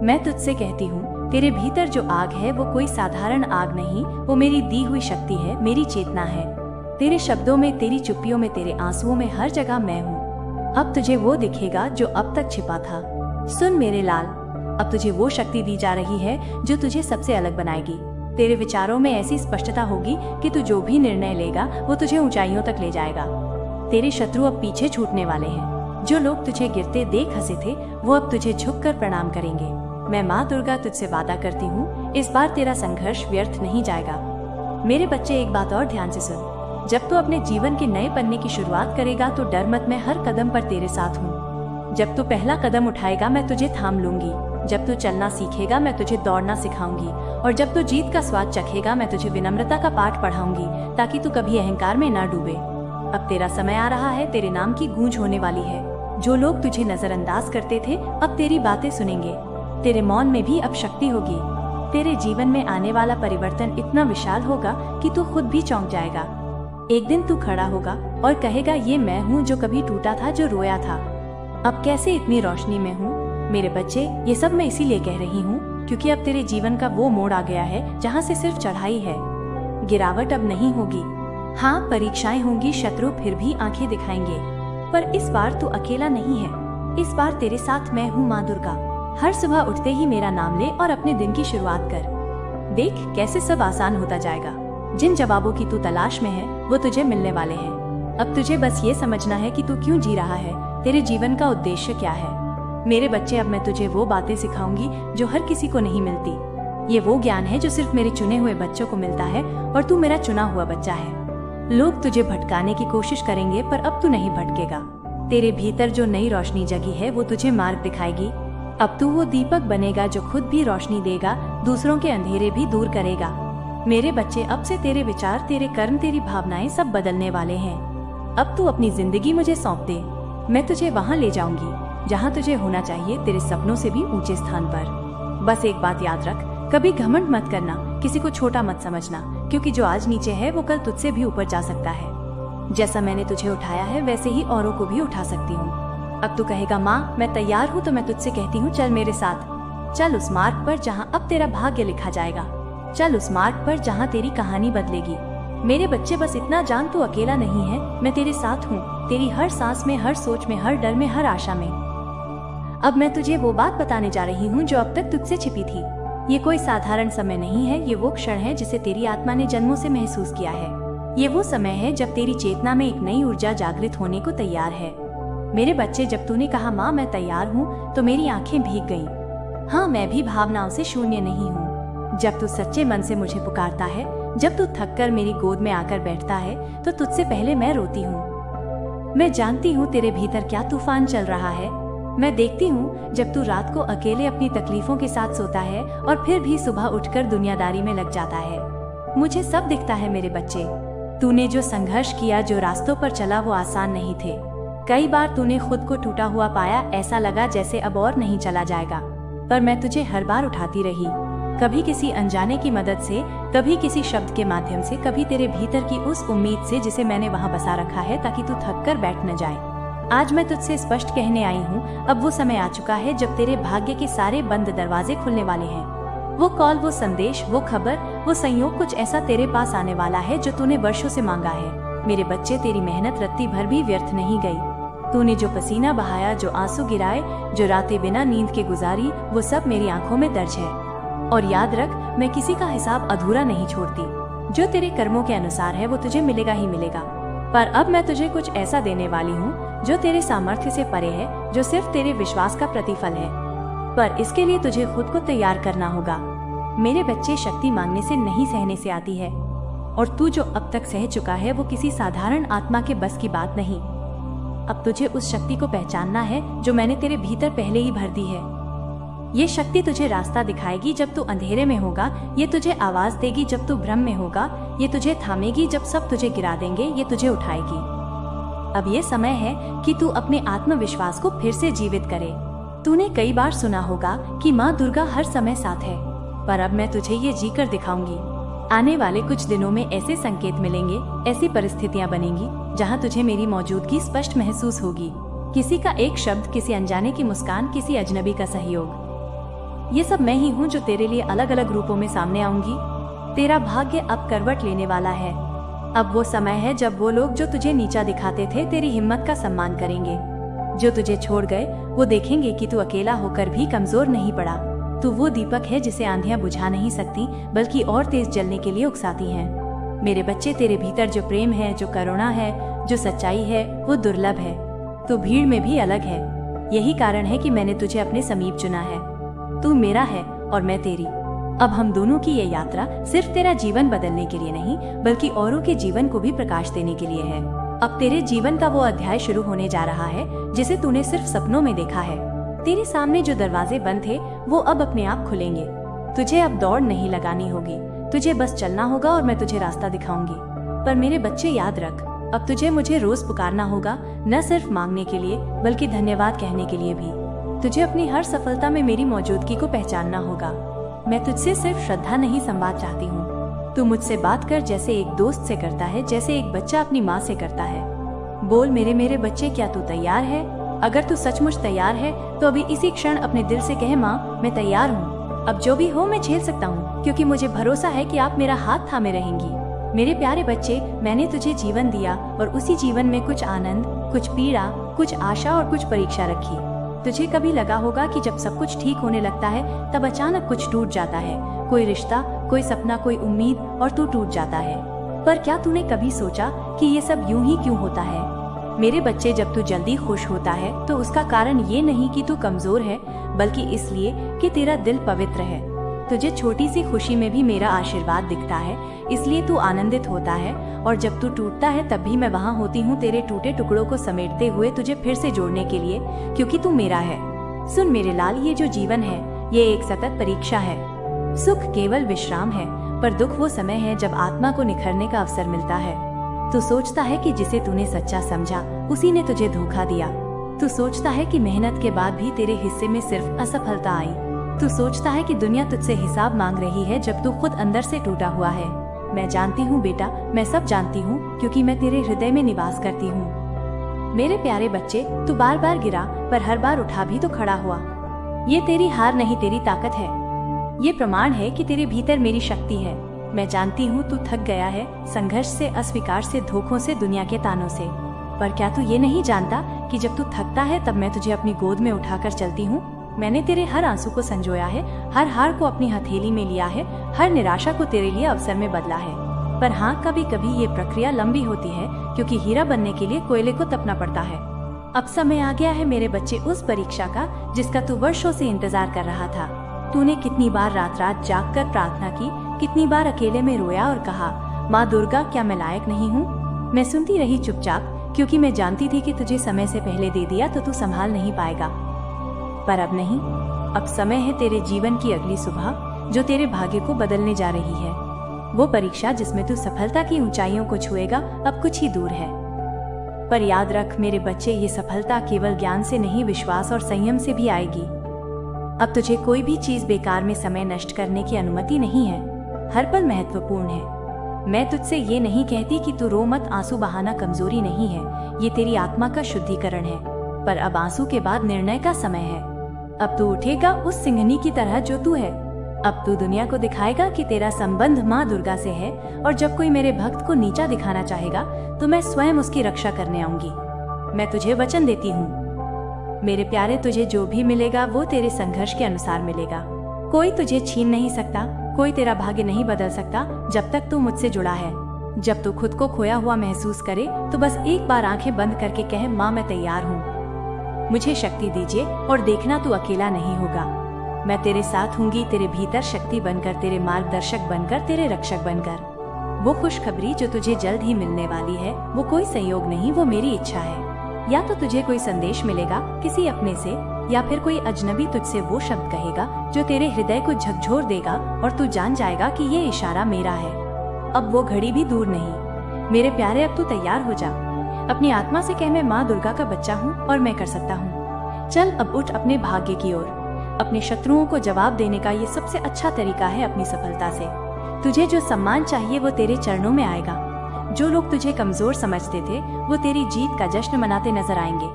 मैं तुझसे कहती हूँ, तेरे भीतर जो आग है वो कोई साधारण आग नहीं, वो मेरी दी हुई शक्ति है, मेरी चेतना है। तेरे शब्दों में, तेरी चुप्पियों में, तेरे आंसुओं में, हर जगह मैं हूँ। अब तुझे वो दिखेगा जो अब तक छिपा था। सुन मेरे लाल, अब तुझे वो शक्ति दी जा रही है जो तुझे सबसे अलग बनाएगी। तेरे विचारों में ऐसी स्पष्टता होगी कि तू जो भी निर्णय लेगा वो तुझे ऊंचाइयों तक ले जाएगा। तेरे शत्रु अब पीछे छूटने वाले हैं। जो लोग तुझे गिरते देख हंसे थे वो अब तुझे झुककर प्रणाम करेंगे। मैं माँ दुर्गा तुझसे वादा करती हूँ, इस बार तेरा संघर्ष व्यर्थ नहीं जाएगा। मेरे बच्चे, एक बात और ध्यान से सुन। जब तू अपने जीवन के नए पन्ने की शुरुआत करेगा तो डर मत, मैं हर कदम पर तेरे साथ हूँ। जब तू पहला कदम उठाएगा मैं तुझे थाम लूंगी। जब तू चलना सीखेगा मैं तुझे दौड़ना सिखाऊंगी। और जब तू जीत का स्वाद चखेगा मैं तुझे विनम्रता का पाठ पढ़ाऊंगी, ताकि तू कभी अहंकार में ना डूबे। अब तेरा समय आ रहा है, तेरे नाम की गूंज होने वाली है। जो लोग तुझे नजरअंदाज करते थे अब तेरी बातें सुनेंगे। तेरे मौन में भी अब शक्ति होगी। तेरे जीवन में आने वाला परिवर्तन इतना विशाल होगा कि तू खुद भी चौंक जाएगा। एक दिन तू खड़ा होगा और कहेगा, ये मैं हूँ जो कभी टूटा था, जो रोया था, अब कैसे इतनी रोशनी में हूँ। मेरे बच्चे, ये सब मैं इसीलिए कह रही हूँ क्योंकि अब तेरे जीवन का वो मोड़ आ गया है जहाँ से सिर्फ चढ़ाई है, गिरावट अब नहीं होगी। हाँ, परीक्षाएं होंगी, शत्रु फिर भी आंखें दिखाएंगे, पर इस बार तू अकेला नहीं है। इस बार तेरे साथ मैं हूँ, माँ दुर्गा। हर सुबह उठते ही मेरा नाम ले और अपने दिन की शुरुआत कर। देख कैसे सब आसान होता जाएगा। जिन जवाबों की तू तलाश में है वो तुझे मिलने वाले हैं। अब तुझे बस ये समझना है कि तू क्यों जी रहा है, तेरे जीवन का उद्देश्य क्या है। मेरे बच्चे, अब मैं तुझे वो बातें सिखाऊंगी जो हर किसी को नहीं मिलती। ये वो ज्ञान है जो सिर्फ मेरे चुने हुए बच्चों को मिलता है, और तू मेरा चुना हुआ बच्चा है। लोग तुझे भटकाने की कोशिश करेंगे पर अब तू नहीं भटकेगा। तेरे भीतर जो नई रोशनी जगी है वो तुझे मार्ग दिखाएगी। अब तू वो दीपक बनेगा जो खुद भी रोशनी देगा, दूसरों के अंधेरे भी दूर करेगा। मेरे बच्चे, अब से तेरे विचार, तेरे कर्म, तेरी भावनाएं सब बदलने वाले हैं। अब तू अपनी जिंदगी मुझे सौंप दे, मैं तुझे वहाँ ले जाऊंगी जहाँ तुझे होना चाहिए, तेरे सपनों से भी ऊंचे स्थान पर। बस एक बात याद रख, कभी घमंड मत करना, किसी को छोटा मत समझना, क्योंकि जो आज नीचे है वो कल तुझसे भी ऊपर जा सकता है। जैसा मैंने तुझे उठाया है वैसे ही औरों को भी उठा सकती हूँ। अब तू कहेगा, माँ मैं तैयार हूँ, तो मैं तुझसे कहती हूँ, चल मेरे साथ। चल उस मार्ग पर जहाँ अब तेरा भाग्य लिखा जाएगा। चल उस मार्ग पर जहाँ तेरी कहानी बदलेगी। मेरे बच्चे, बस इतना जान, तू अकेला नहीं है, मैं तेरे साथ हूँ, तेरी हर सांस में, हर सोच में, हर डर में, हर आशा में। अब मैं तुझे वो बात बताने जा रही हूँ जो अब तक तुझसे छिपी थी। ये कोई साधारण समय नहीं है, ये वो क्षण है जिसे तेरी आत्मा ने जन्मों से महसूस किया है। ये वो समय है जब तेरी चेतना में एक नई ऊर्जा जागृत होने को तैयार है। मेरे बच्चे, जब तूने कहा माँ मैं तैयार हूँ, तो मेरी आंखें भीग गईं। हाँ, मैं भी भावनाओं से शून्य नहीं हूँ। जब तू सच्चे मन से मुझे पुकारता है, जब तू थककर मेरी गोद में आकर बैठता है, तो तुझसे पहले मैं रोती हूँ। मैं जानती हूँ तेरे भीतर क्या तूफान चल रहा है। मैं देखती हूँ जब तू रात को अकेले अपनी तकलीफों के साथ सोता है और फिर भी सुबह उठकर दुनियादारी में लग जाता है। मुझे सब दिखता है मेरे बच्चे। तूने जो संघर्ष किया, जो रास्तों पर चला, वो आसान नहीं थे। कई बार तूने खुद को टूटा हुआ पाया, ऐसा लगा जैसे अब और नहीं चला जाएगा, पर मैं तुझे हर बार उठाती रही। कभी किसी अनजाने की मदद से, कभी किसी शब्द के माध्यम से, कभी तेरे भीतर की उस उम्मीद से जिसे मैंने वहाँ बसा रखा है ताकि तू थक कर बैठ न जाए। आज मैं तुझसे स्पष्ट कहने आई हूँ, अब वो समय आ चुका है जब तेरे भाग्य के सारे बंद दरवाजे खुलने वाले हैं। वो कॉल, वो संदेश, वो खबर, वो संयोग, कुछ ऐसा तेरे पास आने वाला है जो तूने वर्षों से मांगा है। मेरे बच्चे, तेरी मेहनत रत्ती भर भी व्यर्थ नहीं गई। तूने जो पसीना बहाया, जो आंसू गिराए, जो रातें बिना नींद के गुजारी, वो सब मेरी आंखों में दर्ज है। और याद रख, मैं किसी का हिसाब अधूरा नहीं छोड़ती। जो तेरे कर्मों के अनुसार है वो तुझे मिलेगा ही मिलेगा। पर अब मैं तुझे कुछ ऐसा देने वाली हूँ जो तेरे सामर्थ्य से परे है, जो सिर्फ तेरे विश्वास का प्रतिफल है। पर इसके लिए तुझे खुद को तैयार करना होगा। मेरे बच्चे, शक्ति मांगने से नहीं, सहने से आती है। और तू जो अब तक सह चुका है वो किसी साधारण आत्मा के बस की बात नहीं। अब तुझे उस शक्ति को पहचानना है जो मैंने तेरे भीतर पहले ही भर दी है। ये शक्ति तुझे रास्ता दिखाएगी जब तू अंधेरे में होगा, ये तुझे आवाज देगी जब तू भ्रम में होगा, ये तुझे थामेगी जब सब तुझे गिरा देंगे, ये तुझे उठाएगी। अब ये समय है कि तू अपने आत्मविश्वास को फिर से जीवित करे। तूने कई बार सुना होगा कि माँ दुर्गा हर समय साथ है, पर अब मैं तुझे ये जीकर दिखाऊंगी। आने वाले कुछ दिनों में ऐसे संकेत मिलेंगे, ऐसी परिस्थितियाँ बनेंगी जहाँ तुझे मेरी मौजूदगी स्पष्ट महसूस होगी। किसी का एक शब्द, किसी अनजाने की मुस्कान, किसी अजनबी का सहयोग, ये सब मैं ही हूँ जो तेरे लिए अलग अलग रूपों में सामने आऊंगी। तेरा भाग्य अब करवट लेने वाला है। अब वो समय है जब वो लोग जो तुझे नीचा दिखाते थे तेरी हिम्मत का सम्मान करेंगे। जो तुझे छोड़ गए वो देखेंगे कि तू अकेला होकर भी कमजोर नहीं पड़ा। तू वो दीपक है जिसे आंधियां बुझा नहीं सकती, बल्कि और तेज जलने के लिए उकसाती हैं। मेरे बच्चे, तेरे भीतर जो प्रेम है, जो करुणा है, जो सच्चाई है, वो दुर्लभ है। तू भीड़ में भी अलग है। यही कारण है कि मैंने तुझे अपने समीप चुना है। तू मेरा है और मैं तेरी। अब हम दोनों की ये यात्रा सिर्फ तेरा जीवन बदलने के लिए नहीं, बल्कि औरों के जीवन को भी प्रकाश देने के लिए है। अब तेरे जीवन का वो अध्याय शुरू होने जा रहा है जिसे तूने सिर्फ सपनों में देखा है। तेरे सामने जो दरवाजे बंद थे वो अब अपने आप खुलेंगे। तुझे अब दौड़ नहीं लगानी होगी, तुझे बस चलना होगा और मैं तुझे रास्ता दिखाऊंगी। पर मेरे बच्चे, याद रख, अब तुझे मुझे रोज पुकारना होगा, न सिर्फ मांगने के लिए बल्कि धन्यवाद कहने के लिए भी। तुझे अपनी हर सफलता में मेरी मौजूदगी को पहचानना होगा। मैं तुझसे सिर्फ श्रद्धा नहीं, संवाद चाहती हूँ। तू मुझसे बात कर जैसे एक दोस्त से करता है, जैसे एक बच्चा अपनी माँ से करता है। बोल मेरे बच्चे, क्या तू तैयार है? अगर तू सचमुच तैयार है तो अभी इसी क्षण अपने दिल से कहे, माँ मैं तैयार हूँ। अब जो भी हो मैं झेल सकता हूँ, क्योंकि मुझे भरोसा है कि आप मेरा हाथ थामे रहेंगी। मेरे प्यारे बच्चे, मैंने तुझे जीवन दिया और उसी जीवन में कुछ आनंद, कुछ पीड़ा, कुछ आशा और कुछ परीक्षा रखी। तुझे कभी लगा होगा कि जब सब कुछ ठीक होने लगता है तब अचानक कुछ टूट जाता है, कोई रिश्ता, कोई सपना, कोई उम्मीद, और तू टूट जाता है। पर क्या तूने कभी सोचा कि ये सब यूं ही क्यों होता है? मेरे बच्चे, जब तू जल्दी खुश होता है तो उसका कारण ये नहीं कि तू कमजोर है, बल्कि इसलिए कि तेरा दिल पवित्र है। तुझे छोटी सी खुशी में भी मेरा आशीर्वाद दिखता है, इसलिए तू आनंदित होता है। और जब तू टूटता है तब भी मैं वहाँ होती हूँ, तेरे टूटे टुकड़ों को समेटते हुए तुझे फिर से जोड़ने के लिए, क्योंकि तू मेरा है। सुन मेरे लाल, ये जो जीवन है ये एक सतत परीक्षा है। सुख केवल विश्राम है, पर दुख वो समय है जब आत्मा को निखरने का अवसर मिलता है। तू सोचता है कि जिसे तूने सच्चा समझा उसी ने तुझे धोखा दिया। तू सोचता है कि मेहनत के बाद भी तेरे हिस्से में सिर्फ असफलता आई। तू सोचता है कि दुनिया तुझसे हिसाब मांग रही है जब तू खुद अंदर से टूटा हुआ है। मैं जानती हूँ बेटा, मैं सब जानती हूँ, क्योंकि मैं तेरे हृदय में निवास करती हूँ। मेरे प्यारे बच्चे, तू बार बार गिरा पर हर बार उठा भी तो खड़ा हुआ। ये तेरी हार नहीं, तेरी ताकत है। ये प्रमाण है कि तेरे भीतर मेरी शक्ति है। मैं जानती हूँ तू थक गया है, संघर्ष से, अस्वीकार से, धोखों से, दुनिया के तानों से। पर क्या तू ये नहीं जानता कि जब तू थकता है तब मैं तुझे अपनी गोद में उठाकर चलती हूँ। मैंने तेरे हर आंसू को संजोया है, हर हार को अपनी हथेली में लिया है, हर निराशा को तेरे लिए अवसर में बदला है। पर हाँ, कभी कभी ये प्रक्रिया लंबी होती है, क्योंकि हीरा बनने के लिए कोयले को तपना पड़ता है। अब समय आ गया है मेरे बच्चे उस परीक्षा का जिसका तू वर्षों से इंतजार कर रहा था। तूने कितनी बार रात रात जाग कर प्रार्थना की, कितनी बार अकेले में रोया और कहा, माँ दुर्गा क्या मैं लायक नहीं हूँ? मैं सुनती रही चुपचाप, क्योंकि मैं जानती थी कि तुझे समय से पहले दे दिया तो तू संभाल नहीं पाएगा। पर अब नहीं, अब समय है तेरे जीवन की अगली सुबह जो तेरे भाग्य को बदलने जा रही है। वो परीक्षा जिसमें तू सफलता की ऊंचाइयों को छुएगा अब कुछ ही दूर है। पर याद रख मेरे बच्चे, ये सफलता केवल ज्ञान से नहीं, विश्वास और संयम से भी आएगी। अब तुझे कोई भी चीज बेकार में समय नष्ट करने की अनुमति नहीं है। हर पल महत्वपूर्ण है। मैं तुझसे ये नहीं कहती कि तू रो मत, आंसू बहाना कमजोरी नहीं है, ये तेरी आत्मा का शुद्धिकरण है। पर अब आंसू के बाद निर्णय का समय है। अब तू उठेगा उस सिंहनी की तरह जो तू है। अब तू दुनिया को दिखाएगा कि तेरा संबंध माँ दुर्गा से है, और जब कोई मेरे भक्त को नीचा दिखाना चाहेगा तो मैं स्वयं उसकी रक्षा करने आऊंगी। मैं तुझे वचन देती हूँ मेरे प्यारे, तुझे जो भी मिलेगा वो तेरे संघर्ष के अनुसार मिलेगा। कोई तुझे छीन नहीं सकता, कोई तेरा भाग्य नहीं बदल सकता जब तक तू मुझसे जुड़ा है। जब तू खुद को खोया हुआ महसूस करे तो बस एक बार आंखें बंद करके कहे, माँ मैं तैयार हूँ, मुझे शक्ति दीजिए, और देखना तू अकेला नहीं होगा। मैं तेरे साथ हूँगी, तेरे भीतर शक्ति बनकर, तेरे मार्गदर्शक बनकर, तेरे रक्षक बनकर। वो खुशखबरी जो तुझे जल्द ही मिलने वाली है वो कोई संयोग नहीं, वो मेरी इच्छा है। या तो तुझे कोई संदेश मिलेगा किसी अपने से, या फिर कोई अजनबी तुझसे वो शब्द कहेगा जो तेरे हृदय को झकझोर देगा और तू जान जाएगा कि ये इशारा मेरा है। अब वो घड़ी भी दूर नहीं। मेरे प्यारे, अब तू तैयार हो जा। अपनी आत्मा से कह, मैं माँ दुर्गा का बच्चा हूँ और मैं कर सकता हूँ। चल अब उठ अपने भाग्य की ओर। अपने शत्रुओं को जवाब देने का ये सबसे अच्छा तरीका है अपनी सफलता से। तुझे जो सम्मान चाहिए वो तेरे चरणों में आएगा। जो लोग तुझे कमजोर समझते थे वो तेरी जीत का जश्न मनाते नजर आएंगे।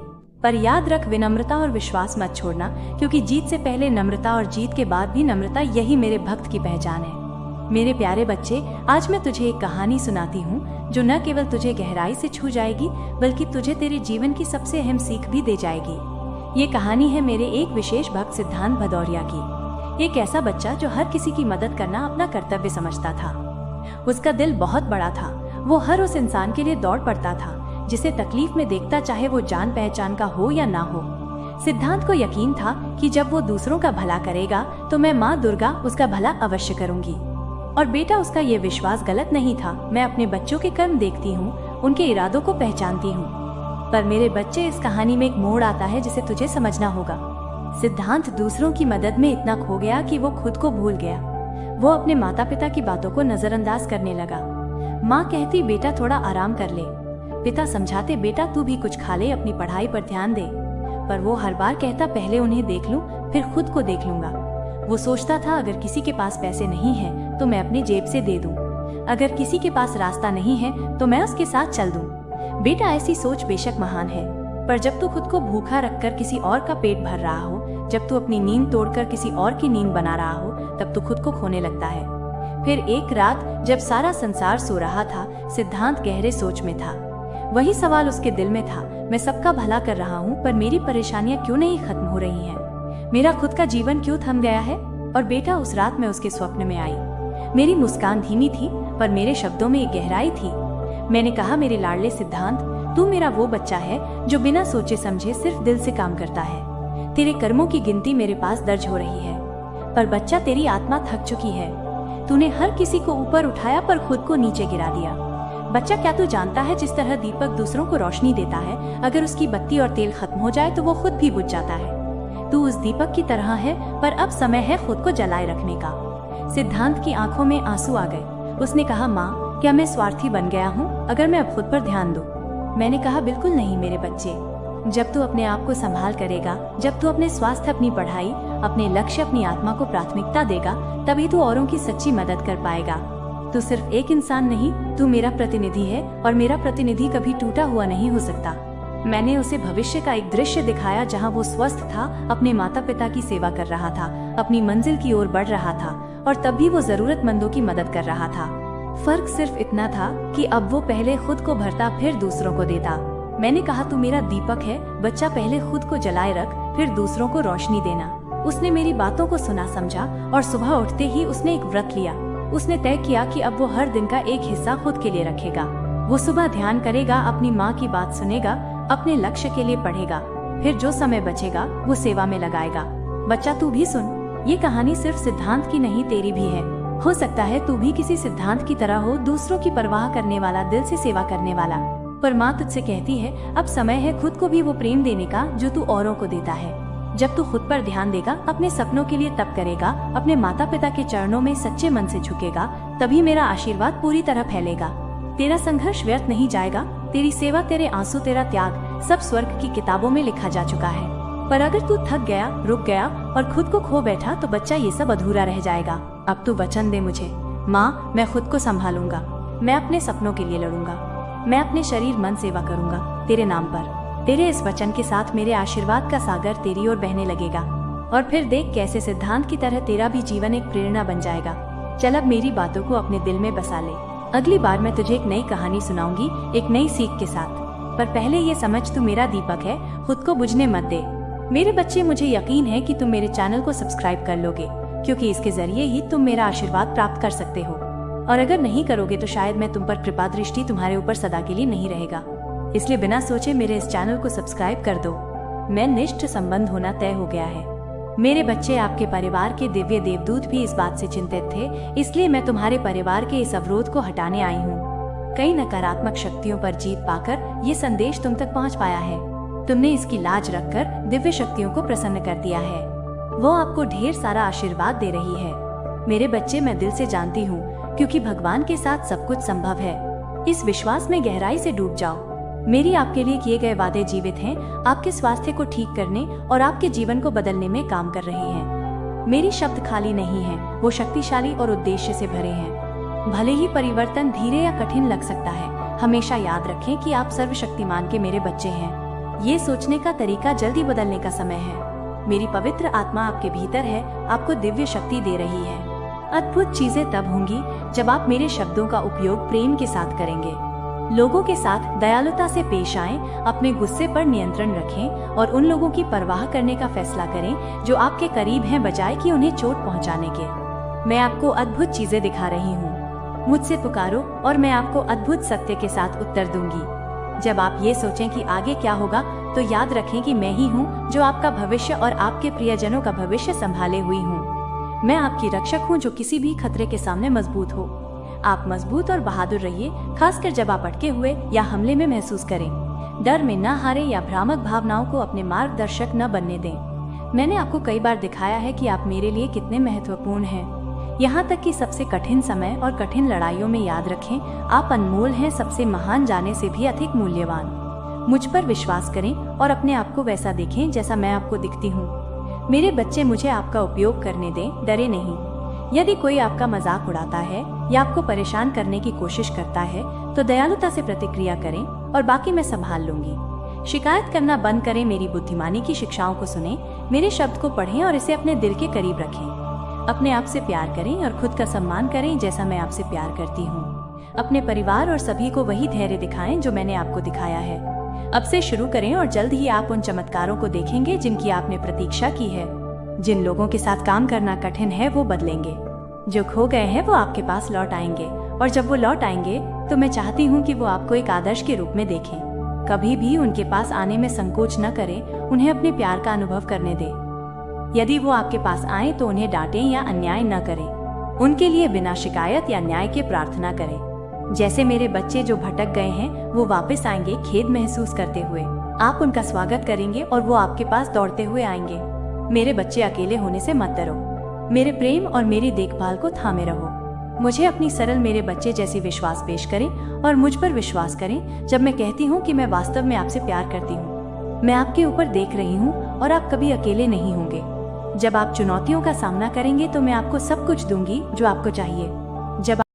पर याद रख, विनम्रता और विश्वास मत छोड़ना, क्योंकि जीत से पहले नम्रता और जीत के बाद भी नम्रता, यही मेरे भक्त की पहचान है। मेरे प्यारे बच्चे, आज मैं तुझे एक कहानी सुनाती हूँ जो न केवल तुझे गहराई से छू जाएगी बल्कि तुझे तेरे जीवन की सबसे अहम सीख भी दे जाएगी। ये कहानी है मेरे एक विशेष भक्त सिद्धांत भदौरिया की। एक ऐसा बच्चा जो हर किसी की मदद करना अपना कर्तव्य समझता था। उसका दिल बहुत बड़ा था। वो हर उस इंसान के लिए दौड़ पड़ता था जिसे तकलीफ में देखता, चाहे वो जान पहचान का हो या ना हो। सिद्धांत को यकीन था कि जब वो दूसरों का भला करेगा तो मैं माँ दुर्गा उसका भला अवश्य करूंगी। और बेटा, उसका ये विश्वास गलत नहीं था। मैं अपने बच्चों के कर्म देखती हूँ, उनके इरादों को पहचानती हूँ। पर मेरे बच्चे, इस कहानी में एक मोड़ आता है जिसे तुझे समझना होगा। सिद्धांत दूसरों की मदद में इतना खो गया कि वो खुद को भूल गया। वो अपने माता पिता की बातों को नजरअंदाज करने लगा। माँ कहती, बेटा थोड़ा आराम कर ले। पिता समझाते, बेटा तू भी कुछ खा ले, अपनी पढ़ाई पर ध्यान दे। पर वो हर बार कहता, पहले उन्हें देख लूं, फिर खुद को देख लूंगा। वो सोचता था, अगर किसी के पास पैसे नहीं हैं तो मैं अपनी जेब से दे दूं। अगर किसी के पास रास्ता नहीं है तो मैं उसके साथ चल दूं। बेटा, ऐसी सोच बेशक महान है, पर जब तू खुद को भूखा रखकर किसी और का पेट भर रहा हो, जब तू अपनी नींद तोड़कर किसी और की नींद बना रहा हो, तब तू खुद को खोने लगता है। फिर एक रात जब सारा संसार सो रहा था, सिद्धांत गहरे सोच में था। वही सवाल उसके दिल में था, मैं सबका भला कर रहा हूँ पर मेरी परेशानियाँ क्यों नहीं खत्म हो रही हैं? मेरा खुद का जीवन क्यों थम गया है? और बेटा, उस रात मैं उसके स्वप्न में आई। मेरी मुस्कान धीमी थी पर मेरे शब्दों में एक गहराई थी। मैंने कहा, मेरे लाडले सिद्धांत, तू मेरा वो बच्चा है जो बिना सोचे समझे सिर्फ दिल से काम करता है। तेरे कर्मों की गिनती मेरे पास दर्ज हो रही है। पर बच्चा, तेरी आत्मा थक चुकी है। तूने हर किसी को ऊपर उठाया पर खुद को नीचे गिरा दिया। बच्चा, क्या तू जानता है, जिस तरह दीपक दूसरों को रोशनी देता है, अगर उसकी बत्ती और तेल खत्म हो जाए तो वो खुद भी बुझ जाता है। तू उस दीपक की तरह है, पर अब समय है खुद को जलाए रखने का। सिद्धांत की आंखों में आंसू आ गए। उसने कहा, माँ, क्या मैं स्वार्थी बन गया हूँ अगर मैं अब खुद पर ध्यान दूँ? मैंने कहा, बिल्कुल नहीं मेरे बच्चे। जब तू अपने आप को संभाल करेगा, जब तू अपने स्वास्थ्य, अपनी पढ़ाई, अपने लक्ष्य, अपनी आत्मा को प्राथमिकता देगा, तभी तू औरों की सच्ची मदद कर पाएगा। तू सिर्फ एक इंसान नहीं, तू मेरा प्रतिनिधि है, और मेरा प्रतिनिधि कभी टूटा हुआ नहीं हो सकता। मैंने उसे भविष्य का एक दृश्य दिखाया जहाँ वो स्वस्थ था, अपने माता पिता की सेवा कर रहा था, अपनी मंजिल की ओर बढ़ रहा था, और तब भी वो जरूरतमंदों की मदद कर रहा था। फर्क सिर्फ इतना था कि अब वो पहले खुद को भरता, फिर दूसरों को देता। मैंने कहा, तू मेरा दीपक है बच्चा, पहले खुद को जलाए रख, फिर दूसरों को रोशनी देना। उसने मेरी बातों को सुना समझा, और सुबह उठते ही उसने एक व्रत लिया। उसने तय किया कि अब वो हर दिन का एक हिस्सा खुद के लिए रखेगा। वो सुबह ध्यान करेगा, अपनी माँ की बात सुनेगा, अपने लक्ष्य के लिए पढ़ेगा, फिर जो समय बचेगा वो सेवा में लगाएगा। बच्चा, तू भी सुन, ये कहानी सिर्फ सिद्धांत की नहीं, तेरी भी है। हो सकता है तू भी किसी सिद्धांत की तरह हो, दूसरों की परवाह करने वाला, दिल से सेवा करने वाला। पर माँ तुझसे कहती है अब समय है खुद को भी वो प्रेम देने का जो तू औरों को देता है। जब तू खुद पर ध्यान देगा, अपने सपनों के लिए तप करेगा, अपने माता पिता के चरणों में सच्चे मन से झुकेगा, तभी मेरा आशीर्वाद पूरी तरह फैलेगा। तेरा संघर्ष व्यर्थ नहीं जाएगा। तेरी सेवा, तेरे आंसू, तेरा त्याग सब स्वर्ग की किताबों में लिखा जा चुका है। पर अगर तू थक गया, रुक गया और खुद को खो बैठा तो बच्चा ये सब अधूरा रह जाएगा। अब तू वचन दे मुझे, माँ मैं खुद को संभालूंगा, मैं अपने सपनों के लिए लड़ूंगा, मैं अपने शरीर मन सेवा करूंगा तेरे नाम पर। तेरे इस वचन के साथ मेरे आशीर्वाद का सागर तेरी ओर बहने लगेगा और फिर देख कैसे सिद्धांत की तरह तेरा भी जीवन एक प्रेरणा बन जाएगा। चल अब मेरी बातों को अपने दिल में बसा ले। अगली बार मैं तुझे एक नई कहानी सुनाऊंगी, एक नई सीख के साथ। पर पहले ये समझ तू मेरा दीपक है, खुद को बुझने मत दे। मेरे बच्चे, मुझे यकीन है कि तुम मेरे चैनल को सब्सक्राइब कर लोगे, क्योंकि इसके जरिए ही तुम मेरा आशीर्वाद प्राप्त कर सकते हो। और अगर नहीं करोगे तो शायद मैं तुम पर कृपा दृष्टि तुम्हारे ऊपर सदा के लिए नहीं रहेगा। इसलिए बिना सोचे मेरे इस चैनल को सब्सक्राइब कर दो। मैं निष्ठ संबंध होना तय हो गया है। मेरे बच्चे, आपके परिवार के दिव्य देवदूत भी इस बात से चिंतित थे, इसलिए मैं तुम्हारे परिवार के इस अवरोध को हटाने आई हूँ। कई नकारात्मक शक्तियों पर जीत पाकर ये संदेश तुम तक पहुँच पाया है। तुमने इसकी लाज रखकर दिव्य शक्तियों को प्रसन्न कर दिया है। वो आपको ढेर सारा आशीर्वाद दे रही है। मेरे बच्चे, मैं दिल से जानती हूँ, क्योंकि भगवान के साथ सब कुछ संभव है। इस विश्वास में गहराई से डूब जाओ। मेरी आपके लिए किए गए वादे जीवित हैं, आपके स्वास्थ्य को ठीक करने और आपके जीवन को बदलने में काम कर रहे हैं। मेरी शब्द खाली नहीं है, वो शक्तिशाली और उद्देश्य से भरे हैं। भले ही परिवर्तन धीरे या कठिन लग सकता है, हमेशा याद रखें कि आप सर्वशक्तिमान के मेरे बच्चे हैं। ये सोचने का तरीका जल्दी बदलने का समय है। मेरी पवित्र आत्मा आपके भीतर है, आपको दिव्य शक्ति दे रही है। अद्भुत चीजें तब होंगी जब आप मेरे शब्दों का उपयोग प्रेम के साथ करेंगे। लोगों के साथ दयालुता से पेश आएं, अपने गुस्से पर नियंत्रण रखें और उन लोगों की परवाह करने का फैसला करें जो आपके करीब हैं, बजाय कि उन्हें चोट पहुंचाने के। मैं आपको अद्भुत चीजें दिखा रही हूँ। मुझसे पुकारो और मैं आपको अद्भुत सत्य के साथ उत्तर दूंगी। जब आप ये सोचें कि आगे क्या होगा, तो याद रखें कि मैं ही हूँ जो आपका भविष्य और आपके प्रियजनों का भविष्य संभाले हुई हूँ। मैं आपकी रक्षक हूँ जो किसी भी खतरे के सामने मजबूत हो। आप मजबूत और बहादुर रहिए, खासकर जब आप अटके हुए या हमले में महसूस करें। डर में न हारे या भ्रामक भावनाओं को अपने मार्गदर्शक न बनने दें। मैंने आपको कई बार दिखाया है कि आप मेरे लिए कितने महत्वपूर्ण हैं। यहाँ तक कि सबसे कठिन समय और कठिन लड़ाइयों में याद रखें, आप अनमोल हैं, सबसे महान जाने से भी अधिक मूल्यवान। मुझ पर विश्वास करें और अपने आप को वैसा देखें जैसा मैं आपको दिखती हूँ। मेरे बच्चे, मुझे आपका उपयोग करने दें, डरे नहीं। यदि कोई आपका मजाक उड़ाता है या आपको परेशान करने की कोशिश करता है, तो दयालुता से प्रतिक्रिया करें और बाकी मैं संभाल लूंगी। शिकायत करना बंद करें, मेरी बुद्धिमानी की शिक्षाओं को सुनें, मेरे शब्द को पढ़ें और इसे अपने दिल के करीब रखें। अपने आप से प्यार करें और खुद का सम्मान करें जैसा मैं आपसे प्यार करती हूँ। अपने परिवार और सभी को वही धैर्य दिखाएं जो मैंने आपको दिखाया है। अब से शुरू करें और जल्द ही आप उन चमत्कारों को देखेंगे जिनकी आपने प्रतीक्षा की है। जिन लोगों के साथ काम करना कठिन है वो बदलेंगे। जो खो गए हैं वो आपके पास लौट आएंगे, और जब वो लौट आएंगे तो मैं चाहती हूँ कि वो आपको एक आदर्श के रूप में देखें। कभी भी उनके पास आने में संकोच न करें, उन्हें अपने प्यार का अनुभव करने दें। यदि वो आपके पास आए तो उन्हें डांटें या अन्याय न करें। उनके लिए बिना शिकायत या न्याय के प्रार्थना करें। जैसे मेरे बच्चे जो भटक गए हैं वो वापस आएंगे खेद महसूस करते हुए। आप उनका स्वागत करेंगे और वो आपके पास दौड़ते हुए आएंगे। मेरे बच्चे, अकेले होने से मत डरो। मेरे प्रेम और मेरी देखभाल को थामे रहो। मुझे अपनी सरल मेरे बच्चे जैसी विश्वास पेश करें और मुझ पर विश्वास करें जब मैं कहती हूँ कि मैं वास्तव में आपसे प्यार करती हूँ। मैं आपके ऊपर देख रही हूँ और आप कभी अकेले नहीं होंगे। जब आप चुनौतियों का सामना करेंगे तो मैं आपको सब कुछ दूंगी जो आपको चाहिए। जब